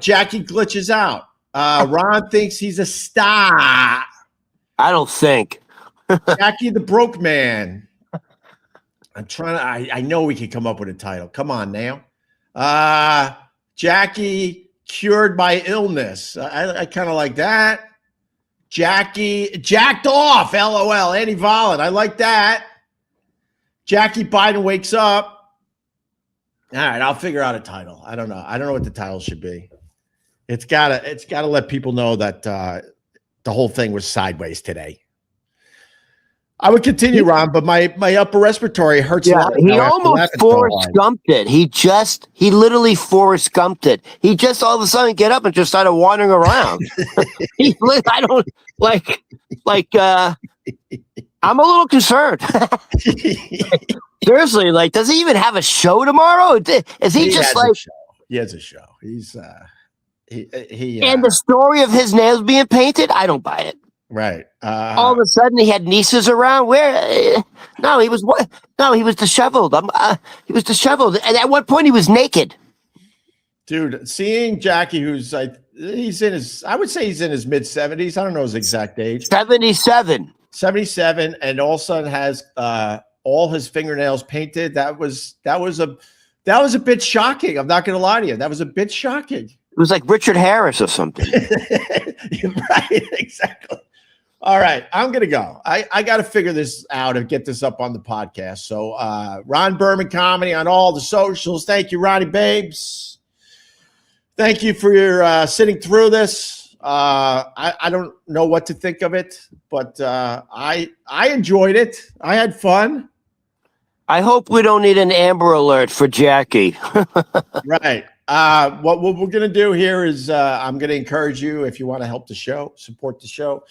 Jackie glitches out. Ron thinks he's a star. I don't think. Jackie the Broke Man. I'm trying to. I know we can come up with a title. Come on now. Jackie cured by illness. I kind of like that. Jackie jacked off. LOL. Annie Vollant. I like that. Jackie Biden wakes up. All right, I'll figure out a title. I don't know. I don't know what the title should be. It's gotta let people know that the whole thing was sideways today. I would continue, Ron, but my upper respiratory hurts a Yeah, lot. he now after almost laughing so Forrest hard. Gumped it. He literally Forrest Gumped it. He just all of a sudden get up and just started wandering around. I don't I'm a little concerned. Seriously, like, does he even have a show tomorrow? Is he just has like a show. He has a show. He's and the story of his nails being painted? I don't buy it. right. All of a sudden, he had nieces around. Where? No, he was what? No, he was disheveled. He was disheveled, and at one point, he was naked. Dude, seeing Jackie, who's like, I would say he's in his mid 70s. I don't know his exact age. 77. 77, and all of a sudden has all his fingernails painted. That was a bit shocking. I'm not going to lie to you. That was a bit shocking. It was like Richard Harris or something. Right, exactly. All right, I'm going to go. I got to figure this out and get this up on the podcast. So Ron Berman Comedy on all the socials. Thank you, Ronnie Babes. Thank you for your sitting through this. I don't know what to think of it, but I enjoyed it. I had fun. I hope we don't need an Amber Alert for Jackie. Right. What we're going to do here is I'm going to encourage you, if you want to help the show, support the show,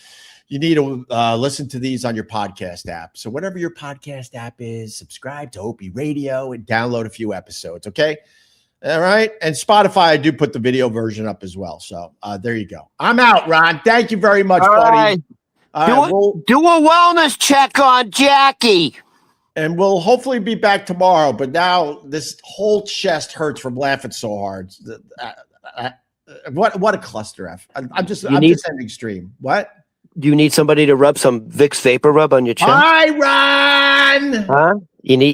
you need to listen to these on your podcast app. So whatever your podcast app is, subscribe to Opie Radio and download a few episodes. Okay. All right. And Spotify, I do put the video version up as well. So there you go. I'm out, Ron. Thank you very much, buddy. Right. Do a wellness check on Jackie. And we'll hopefully be back tomorrow. But now this whole chest hurts from laughing so hard. What a cluster F. I'm just ending stream. What? Do you need somebody to rub some Vicks Vapor Rub on your chest? Bye, Ron. Huh? You need